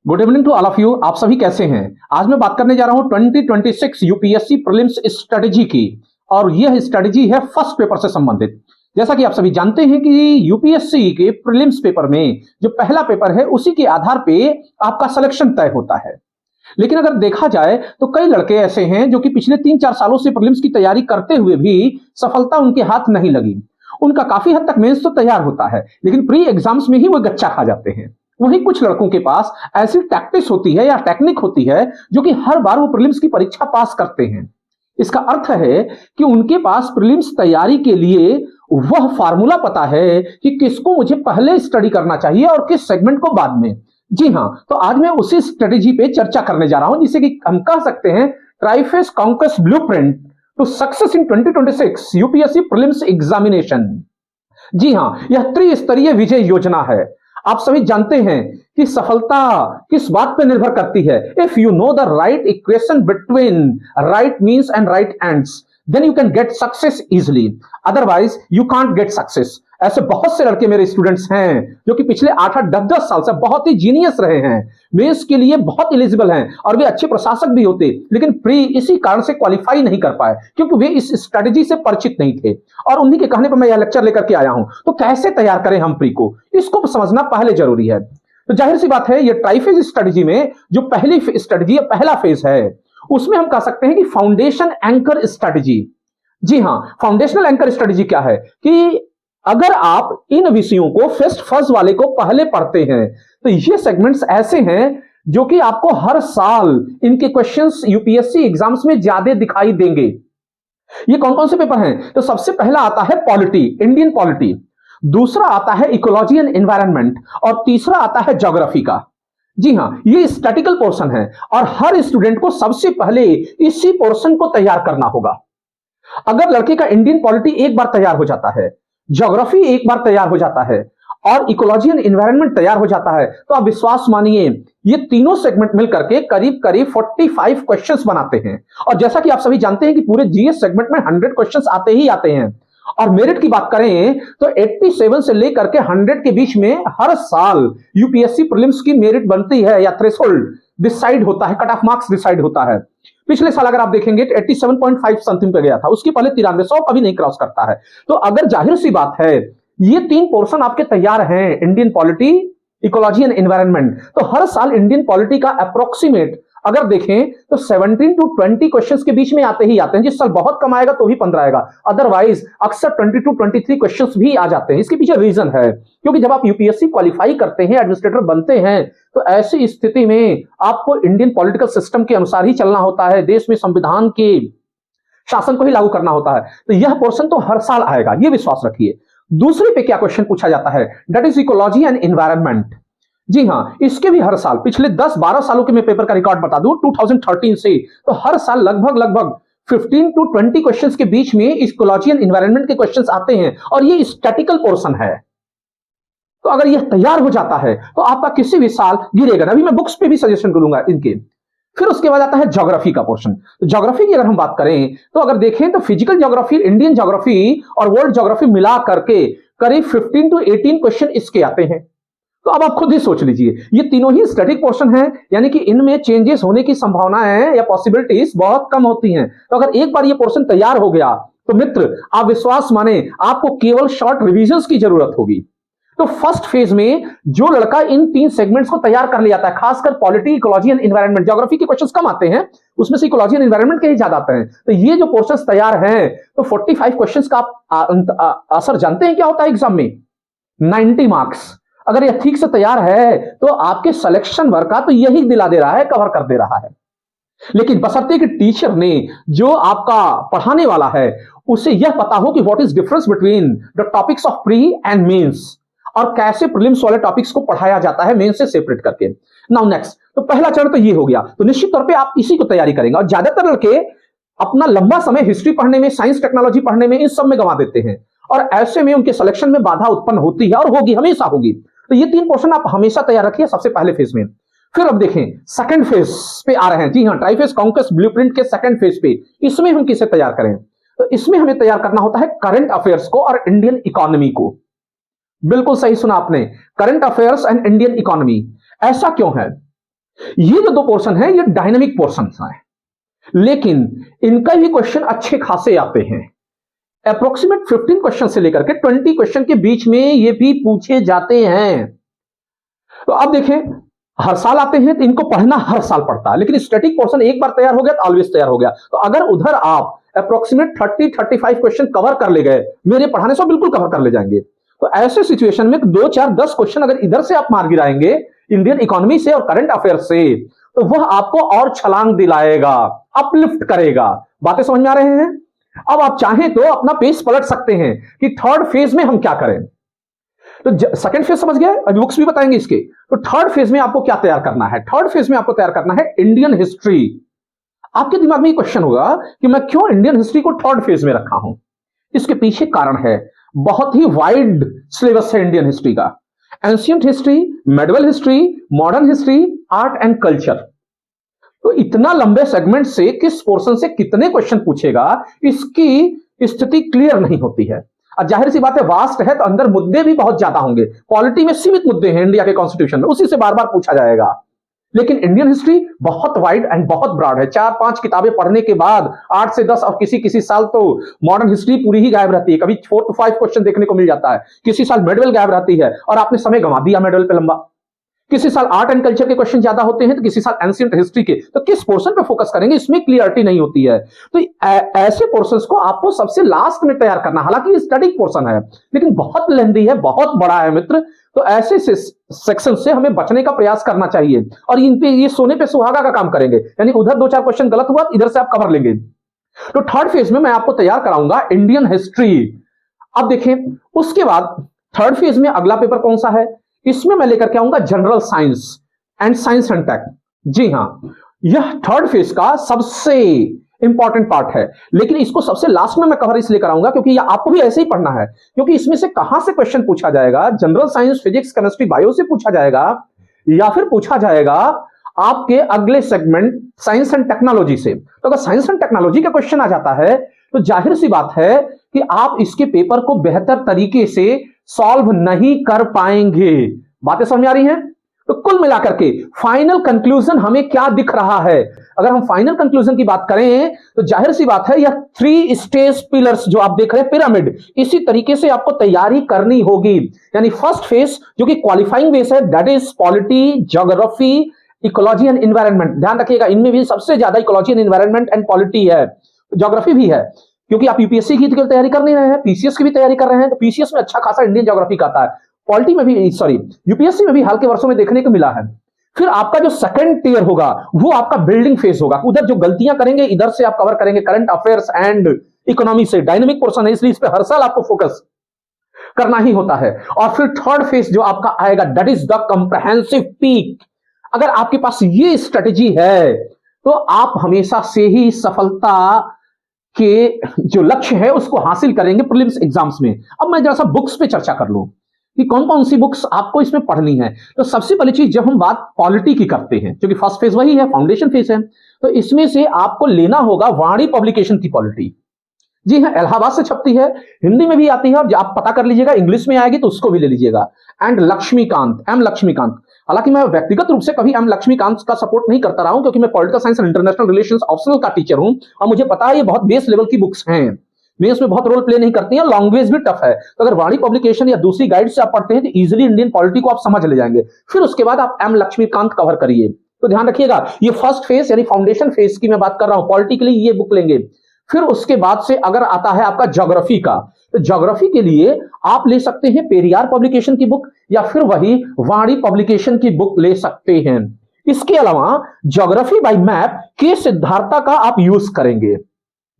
Good evening to all of you. आप सभी कैसे हैं? आज मैं बात करने जा रहा हूं 2026 यूपीएससी प्रीलिम्स स्ट्रेटजी की, और यह स्ट्रेटजी है फर्स्ट पेपर से संबंधित। जैसा कि आप सभी जानते हैं कि यूपीएससी के प्रीलिम्स पेपर में जो पहला पेपर है उसी के आधार पे आपका सिलेक्शन तय होता है। लेकिन अगर देखा जाए तो कई लड़के ऐसे हैं जो कि पिछले 3-4 सालों से प्रीलिम्स की तैयारी करते हुए भी सफलता उनके हाथ नहीं लगी। उनका काफी हद तक मेंस तो तैयार होता है, लेकिन प्री एग्जाम्स में ही वो गच्चा खा जाते हैं। वहीं कुछ लड़कों के पास ऐसी टैक्टिक्स होती है या टेक्निक होती है जो कि हर बार वो प्रीलिम्स की परीक्षा पास करते हैं। इसका अर्थ है कि उनके पास प्रीलिम्स तैयारी के लिए वह फार्मूला पता है कि किसको मुझे पहले स्टडी करना चाहिए और किस सेगमेंट को बाद में। जी हाँ, तो आज मैं उसी स्ट्रेटेजी पे चर्चा करने जा रहा हूं जिसे कि हम कह सकते हैं triphase conquest blueprint to success in 2026 UPSC prelims examination. जी हां, यह त्रिस्तरीय विजय योजना है। आप सभी जानते हैं कि सफलता किस बात पर निर्भर करती है। If you know the right equation between right means and right ends, then you can get success easily, otherwise you can't get success. ऐसे बहुत से लड़के मेरे स्टूडेंट्स हैं जो कि पिछले 8-8, 10-10 साल से बहुत ही जीनियस रहे हैं, मेंस के लिए बहुत एलिजिबल हैं और वे अच्छे प्रशासक भी होते, लेकिन प्री इसी कारण से क्वालिफाई नहीं कर पाए क्योंकि वे इस स्ट्रेटजी से परिचित नहीं थे। और उन्हीं के कहने पर मैं यह लेक्चर लेकर के आया हूं। तो कैसे तैयार करें हम प्री को, इसको समझना पहले जरूरी है। तो जाहिर सी बात है, ये ट्राइफेज स्ट्रेटजी में जो पहली स्ट्रेटजी पहला फेज है उसमें हम कह सकते हैं कि फाउंडेशन एंकर स्ट्रेटजी। जी हां, फाउंडेशनल एंकर स्ट्रेटजी क्या है कि अगर आप इन विषयों को फर्स्ट वाले को पहले पढ़ते हैं तो ये सेगमेंट्स ऐसे हैं जो कि आपको हर साल इनके क्वेश्चंस यूपीएससी एग्जाम्स में ज्यादा दिखाई देंगे। ये कौन कौन से पेपर हैं? तो सबसे पहला आता है पॉलिटी, इंडियन पॉलिटी, दूसरा आता है इकोलॉजी एंड एनवायरनमेंट, और तीसरा आता है ज्योग्राफी का। जी हां, ये स्टैटिकल पोर्शन है और हर स्टूडेंट को सबसे पहले इसी पोर्शन को तैयार करना होगा। अगर लड़के का इंडियन पॉलिटी एक बार तैयार हो जाता है, ज्योग्राफी एक बार तैयार हो जाता है और इकोलॉजी एंड एनवायरनमेंट तैयार हो जाता है, तो आप विश्वास मानिए ये तीनों सेगमेंट मिलकर के करीब करीब 45 क्वेश्चंस बनाते हैं। और जैसा कि आप सभी जानते हैं कि पूरे जीएस सेगमेंट में 100 क्वेश्चंस आते ही आते हैं। और मेरिट की बात करें तो 87 से लेकर के 100 के बीच में हर साल यूपीएससी प्रीलिम्स की मेरिट बनती है या थ्रेशोल्ड डिसाइड होता है, कट ऑफ मार्क्स डिसाइड होता है। पिछले साल अगर आप देखेंगे तो 87.5 समथिंग पे गया था, उसके पहले 93, 100 कभी नहीं क्रॉस करता है। तो अगर जाहिर सी बात है ये तीन पोर्शन आपके तैयार हैं, Indian polity, ecology and environment, तो हर साल इंडियन पॉलिटी का अप्रोक्सीमेट अगर देखें तो 17 to 20 क्वेश्चंस के बीच में आते ही आते हैं। जिस साल बहुत कम आएगा तो भी 15 आएगा, अदरवाइज अक्सर 20 to 23 क्वेश्चंस भी आ जाते हैं। इसके पीछे रीजन है क्योंकि जब आप यूपीएससी क्वालिफाई करते हैं, एडमिनिस्ट्रेटर बनते हैं, तो ऐसी स्थिति में आपको इंडियन पॉलिटिकल सिस्टम के अनुसार ही चलना होता है, देश में संविधान के शासन को ही लागू करना होता है। तो यह पोर्शन तो हर साल आएगा, यह विश्वास रखिए। दूसरे पे क्या क्वेश्चन पूछा जाता है, that is ecology and environment. जी हां, इसके भी हर साल पिछले 10-12 सालों के मैं पेपर का रिकॉर्ड बता दूं 2013 से, तो हर साल लगभग 15 to 20 क्वेश्चंस के बीच में इकोलॉजी एंड एनवायरनमेंट के क्वेश्चंस आते हैं और ये स्टैटिकल पोर्शन है। तो अगर यह तैयार हो जाता है तो आपका किसी भी साल गिरेगा। अभी मैं बुक्स पे भी सजेशन करूंगा इनके। फिर उसके बाद आता है ज्योग्राफी का पोर्शन। तो ज्योग्राफी की अगर हम बात करें तो अगर देखें तो फिजिकल ज्योग्राफी, इंडियन ज्योग्राफी और वर्ल्ड ज्योग्राफी मिला करके करीब 15 to 18 क्वेश्चन इसके आते हैं। तो अब आप खुद ही सोच लीजिए, ये तीनों ही स्टैटिक पोर्शन है, यानी कि इनमें चेंजेस होने की संभावनाएं या पॉसिबिलिटीज बहुत कम होती हैं। तो अगर एक बार ये पोर्शन तैयार हो गया तो मित्र आप विश्वास माने आपको केवल शॉर्ट रिविजन्स की जरूरत होगी। तो फर्स्ट फेज में जो लड़का इन तीन सेगमेंट्स को तैयार कर लिया जाता है, खासकर polity, ecology and environment, geography के क्वेश्चंस कम आते हैं, उसमें से इकोलॉजी एंड एनवायरनमेंट के ही ज्यादा आते हैं। तो ये जो पोर्शंस तैयार हैं, तो 45 क्वेश्चंस का आप असर जानते हैं क्या होता है एग्जाम में? 90 मार्क्स। अगर यह ठीक से तैयार है तो आपके सिलेक्शन वर्क का तो यही दिला दे रहा है, कवर कर दे रहा है। लेकिन बशर्ते कि टीचर ने जो आपका पढ़ाने वाला है उसे यह पता हो कि what is difference between the topics of pre and mains, और कैसे प्रीलिम्स वाले टॉपिक्स को पढ़ाया जाता है मेंस से सेपरेट करके। नाउ नेक्स्ट, तो पहला चरण तो ये हो गया। तो निश्चित तौर पे आप इसी को तैयारी करेंगे। और ज्यादातर लड़के अपना लंबा समय हिस्ट्री पढ़ने में, साइंस टेक्नोलॉजी पढ़ने में, इन सब में गंवा देते हैं और ऐसे में उनके सिलेक्शन में बाधा उत्पन्न होती है और होगी, हमेशा होगी। तो ये तीन पोर्शन आप हमेशा तैयार रखिए सबसे पहले फेज में। फिर अब देखें सेकंड फेज पे आ रहे हैं। जी हां, ट्राइफेस कॉन्क्वेस्ट ब्लूप्रिंट के सेकंड फेज पे, इसमें हम किसे तैयार करें? तो इसमें हमें तैयार करना होता है करंट अफेयर्स को और इंडियन इकोनॉमी को। बिल्कुल सही सुना आपने, current affairs and Indian economy. ऐसा क्यों है? ये जो दो पोर्शन है ये डायनेमिक पोर्शन है, लेकिन इनका भी क्वेश्चन अच्छे खासे आते हैं। अप्रोक्सीमेट 15 क्वेश्चन से लेकर के 20 क्वेश्चन के बीच में ये भी पूछे जाते हैं। तो अब देखें, हर साल आते हैं तो इनको पढ़ना हर साल पड़ता है, लेकिन स्टैटिक पोर्शन एक बार तैयार हो गया तो ऑलवेज तैयार हो गया। तो अगर उधर आप अप्रोक्सीमेट 30-35 क्वेश्चन कवर कर ले गए, मेरे पढ़ाने से बिल्कुल कवर कर ले जाएंगे। तो ऐसे सिचुएशन में 2, 4, 10 क्वेश्चन अगर इधर से आप मार गिराएंगे इंडियन इकोनॉमी से और करंट अफेयर से, तो वह आपको और छलांग दिलाएगा, अपलिफ्ट करेगा। बातें समझ में आ रहे हैं? अब आप चाहें तो अपना पेज पलट सकते हैं कि थर्ड फेज में हम क्या करें। तो सेकंड फेज समझ गए, अभी बुक्स भी बताएंगे इसके। तो थर्ड फेज में आपको क्या तैयार करना है? थर्ड फेज में आपको तैयार करना है इंडियन हिस्ट्री। आपके दिमाग में ये क्वेश्चन होगा कि मैं क्यों इंडियन हिस्ट्री को थर्ड फेज में रखा हूं। इसके पीछे कारण है, बहुत ही वाइड सिलेबस है इंडियन हिस्ट्री का। Ancient history, medieval history, modern history, art and culture. तो इतना लंबे सेगमेंट से किस पोर्शन से कितने क्वेश्चन पूछेगा, इसकी स्थिति क्लियर नहीं होती है। और जाहिर सी बात है, वास्ट है तो अंदर मुद्दे भी बहुत ज्यादा होंगे। पॉलिटी में सीमित मुद्दे हैं इंडिया के कॉन्स्टिट्यूशन में, उसी से बार बार पूछा जाएगा। लेकिन इंडियन हिस्ट्री बहुत वाइड एंड बहुत ब्रॉड है। 4-5 किताबें पढ़ने के बाद 8 से 10 और किसी किसी साल तो मॉडर्न हिस्ट्री पूरी ही गायब रहती है। कभी 4 to 5 क्वेश्चन देखने को मिल जाता है, किसी साल मेडिवल गायब रहती है और आपने समय गंवा दिया मेडिवल पे लंबा। किसी साल आर्ट एंड कल्चर के क्वेश्चन ज्यादा होते हैं तो किसी साल एंशिएंट हिस्ट्री के। तो किस पोर्शन पे फोकस करेंगे, इसमें क्लियरिटी नहीं होती है। तो ऐसे पोर्शंस को आपको सबसे लास्ट में तैयार करना। हालांकि ये स्टैटिक पोर्शन है लेकिन बहुत लेंथी है, बहुत बड़ा है मित्र। तो ऐसे सेक्शन से हमें बचने का प्रयास करना चाहिए और इन पे ये सोने पे सुहागा का काम करेंगे। यानी उधर 2-4 क्वेश्चन गलत हुआ, इधर से आप कवर लेंगे। तो थर्ड फेज में मैं आपको तैयार कराऊंगा इंडियन हिस्ट्री। अब देखें, उसके बाद थर्ड फेज में अगला पेपर कौन सा है, इसमें मैं लेकर के आऊंगा general science and science and tech. जी हां, यह थर्ड फेज का सबसे इंपॉर्टेंट पार्ट है, लेकिन इसको सबसे लास्ट में मैं कवर इसलिए कराऊंगा क्योंकि यह आपको भी ऐसे ही पढ़ना है। क्योंकि इसमें से कहां से क्वेश्चन पूछा जाएगा, general science, physics, chemistry, bio से पूछा जाएगा या फिर पूछा जाएगा आपके अगले सेगमेंट साइंस एंड टेक्नोलॉजी से। तो अगर साइंस एंड टेक्नोलॉजी का क्वेश्चन आ जाता है तो जाहिर सी बात है कि आप इसके पेपर को बेहतर तरीके से सॉल्व नहीं कर पाएंगे। बातें समझ में आ रही हैं? तो कुल मिलाकर के फाइनल कंक्लूजन हमें क्या दिख रहा है? अगर हम फाइनल कंक्लूजन की बात करें तो जाहिर सी बात है, यह 3 स्टेज पिलर्स जो आप देख रहे हैं, पिरामिड, इसी तरीके से आपको तैयारी करनी होगी। यानी फर्स्ट फेज जो कि क्वालिफाइंग बेस है, that is polity, geography, ecology and environment. ध्यान रखिएगा, इनमें भी सबसे ज्यादा ecology and environment and polity है, ज्योग्राफी भी है। क्योंकि आप यूपीएससी की तैयारी कर नहीं रहे हैं, पीसीएस की भी तैयारी कर रहे हैं, तो पीसीएस में अच्छा खासा इंडियन ज्योग्राफी का आता है। पॉलिटी में भी, सॉरी, यूपीएससी में भी हाल के वर्षों में देखने को मिला है। फिर आपका जो सेकंड टियर होगा वो आपका बिल्डिंग फेज होगा। उधर जो गलतियां करेंगे इधर से आप कवर करेंगे, करंट अफेयर्स एंड इकोनॉमी से। डायनेमिक पोर्शन है इसलिए इस पे हर साल आपको फोकस करना ही होता है। और फिर थर्ड फेज जो आपका आएगा, that is the comprehensive peak. अगर आपके पास ये स्ट्रेटेजी है तो आप हमेशा से ही सफलता के जो लक्ष्य है उसको हासिल करेंगे प्रीलिम्स एग्जाम्स में। अब मैं जरा सा बुक्स पे चर्चा कर लूं कि कौन कौन सी बुक्स आपको इसमें पढ़नी है। तो सबसे पहली चीज, जब हम बात पॉलिटी की करते हैं, क्योंकि फर्स्ट फेज वही है, फाउंडेशन फेज है, तो इसमें से आपको लेना होगा वाणी पब्लिकेशन की पॉलिटी। जी हाँ, इलाहाबाद से छपती है, हिंदी में भी आती है और आप पता कर लीजिएगा, इंग्लिश में आएगी तो उसको भी ले लीजिएगा। And Laxmikanth, M Laxmikanth. हालांकि मैं व्यक्तिगत रूप से कभी एम लक्ष्मीकांत का सपोर्ट नहीं करता रहा हूं, क्योंकि मैं political science and international relations optional का टीचर हूं और मुझे पता है ये बहुत बेस लेवल की बुक्स हैं, मेंस में बहुत रोल प्ले नहीं करती हैं, लैंग्वेज भी टफ है। तो अगर वाणी पब्लिकेशन या दूसरी गाइड से आप पढ़ते हैं तो इजीली इंडियन पॉलिटी को आप समझ ले जाएंगे। फिर उसके बाद आप एम लक्ष्मीकांत कवर करिए। तो ध्यान रखिएगा, ये फर्स्ट फेज यानी फाउंडेशन फेज की मैं बात कर रहा हूं, पॉलिटी के लिए ये बुक लेंगे। फिर उसके बाद से अगर आता है आपका ज्योग्राफी का, तो ज्योग्राफी के लिए आप ले सकते हैं पेरियार पब्लिकेशन की बुक या फिर वही वाणी पब्लिकेशन की बुक ले सकते हैं। इसके अलावा ज्योग्राफी बाय मैप के सिद्धार्था का आप यूज करेंगे।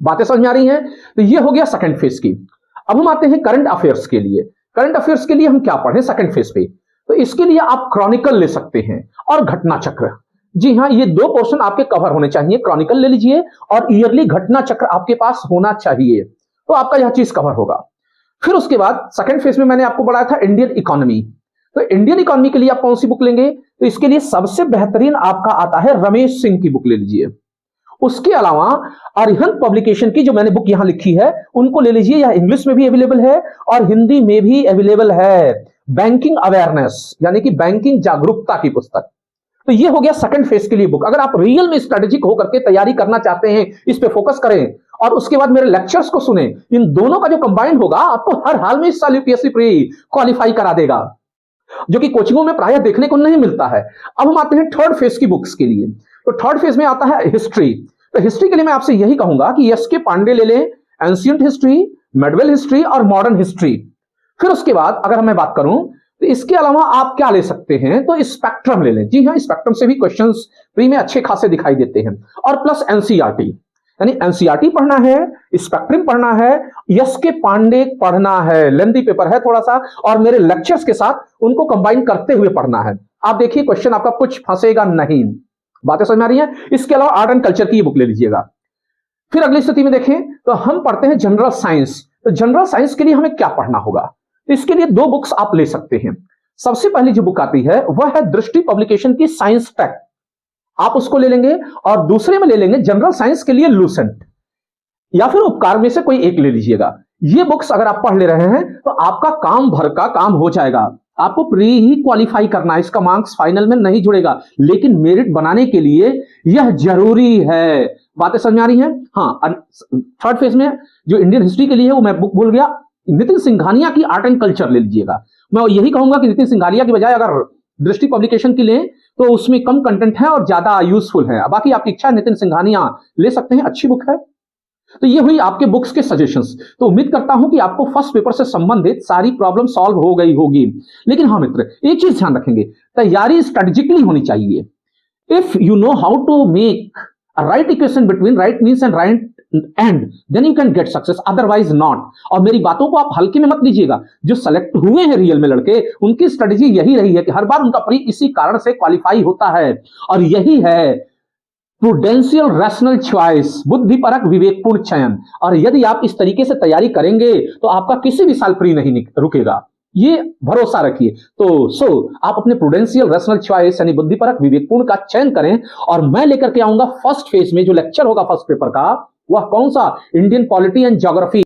बातें समझ में आ रही हैं? तो ये हो गया सेकंड फेज की। अब हम आते हैं करंट अफेयर्स के लिए। करंट अफेयर्स के लिए हम क्या पढ़ें सेकंड फेज पे? तो इसके लिए आप क्रॉनिकल ले सकते हैं और घटना चक्र। जी हाँ, ये 2 पोर्शन आपके कवर होने चाहिए। क्रॉनिकल ले लीजिए और ईयरली घटना चक्र आपके पास होना चाहिए, तो आपका यह चीज कवर होगा। फिर उसके बाद सेकंड फेज में मैंने आपको बढ़ाया था इंडियन इकोनॉमी। तो इंडियन इकोनॉमी के लिए आप कौन सी बुक लेंगे? तो इसके लिए सबसे बेहतरीन आपका आता है रमेश सिंह की बुक ले लीजिए। उसके अलावा अरिहंत पब्लिकेशन की जो मैंने बुक यहां लिखी है उनको ले लीजिए, यह इंग्लिश में भी अवेलेबल है और हिंदी में भी अवेलेबल है। बैंकिंग अवेयरनेस यानी कि बैंकिंग जागरूकता की पुस्तक। तो ये हो गया सेकंड फेज के लिए बुक। अगर आप रियल में स्ट्रेटेजिक होकर के तैयारी करना चाहते हैं, इस पे फोकस करें और उसके बाद मेरे लेक्चर्स को सुने, इन दोनों का जो कंबाइंड होगा आपको हर हाल में इस साल यूपीएससी प्री क्वालिफाई करा देगा, जो कि कोचिंगों में प्रायः देखने को नहीं मिलता है। अब हम आते हैं थर्ड फेज की बुक्स के लिए। तो थर्ड फेज में आता है हिस्ट्री। तो हिस्ट्री के लिए मैं आपसे यही कहूंगा कि एस के पांडे ले लें, एंशियंट हिस्ट्री, मेडवेल हिस्ट्री और मॉडर्न हिस्ट्री। फिर उसके बाद अगर मैं बात करूं तो इसके अलावा आप क्या ले सकते हैं, तो स्पेक्ट्रम ले लें। जी हाँ, स्पेक्ट्रम से भी क्वेश्चंस प्री में अच्छे खासे दिखाई देते हैं। और प्लस एनसीईआरटी, यानी एनसीईआरटी पढ़ना है, स्पेक्ट्रम पढ़ना है, एस के पांडे पढ़ना है, लेंथी पेपर है थोड़ा सा, और मेरे लेक्चर्स के साथ उनको कंबाइन करते हुए पढ़ना है। आप देखिए क्वेश्चन आपका कुछ फंसेगा नहीं। बातें समझ में आ रही हैं? इसके अलावा आर्ट एंड कल्चर की बुक ले लीजिएगा। फिर अगली स्थिति में देखें तो हम पढ़ते हैं जनरल साइंस। तो जनरल साइंस के लिए हमें क्या पढ़ना होगा? तो इसके लिए दो बुक्स आप ले सकते हैं। सबसे पहली जो बुक आती है वह है दृष्टि पब्लिकेशन की साइंस टेक, आप उसको ले लेंगे। और दूसरे में ले लेंगे जनरल साइंस के लिए लूसेंट, या फिर उपकार में से कोई एक ले लीजिएगा। ये बुक्स अगर आप पढ़ ले रहे हैं तो आपका काम भर का काम हो जाएगा। आपको प्री ही क्वालिफाई करना है, इसका मार्क्स फाइनल में नहीं जुड़ेगा, लेकिन मेरिट बनाने के लिए यह जरूरी है। बातें समझ में आ रही हैं? हाँ, थर्ड फेज में जो इंडियन हिस्ट्री के लिए है वो मैं बुक भूल गया, नितिन सिंघानिया की आर्ट एंड कल्चर ले लीजिएगा। मैं यही कहूंगा कि नितिन सिंघानिया की बजाय अगर दृष्टि पब्लिकेशन की लें तो उसमें कम कंटेंट है और ज्यादा यूजफुल है। बाकी आपकी इच्छा, नितिन सिंघानिया ले सकते हैं, अच्छी बुक है। तो ये हुई आपके बुक्स के सजेशंस। तो उम्मीद करता हूं कि आपको फर्स्ट पेपर से संबंधित सारी प्रॉब्लम सॉल्व हो गई होगी। लेकिन हाँ मित्र, एक चीज ध्यान रखेंगे, तैयारी स्ट्रेटेजिकली होनी चाहिए। If you know how to make a right equation between right means and right end, then you can get success, otherwise not. और मेरी बातों को आप हल्के में मत लीजिएगा। जो सेलेक्ट हुए हैं रियल में लड़के, उनकी स्ट्रेटेजी यही रही है कि हर बार उनका प्री इसी कारण से क्वालिफाई होता है, और यही है प्रूडेंशियल रैशनल चॉइस, बुद्धिपरक विवेकपूर्ण चयन। और यदि आप इस तरीके से तैयारी करेंगे तो आपका किसी भी साल प्री नहीं रुकेगा, ये भरोसा रखिए। तो आप अपने प्रूडेंशियल रैशनल चॉइस यानी बुद्धिपरक विवेकपूर्ण का चयन करें। और मैं लेकर के आऊंगा फर्स्ट फेज में जो लेक्चर होगा फर्स्ट पेपर का, वह कौन सा? Indian polity and geography.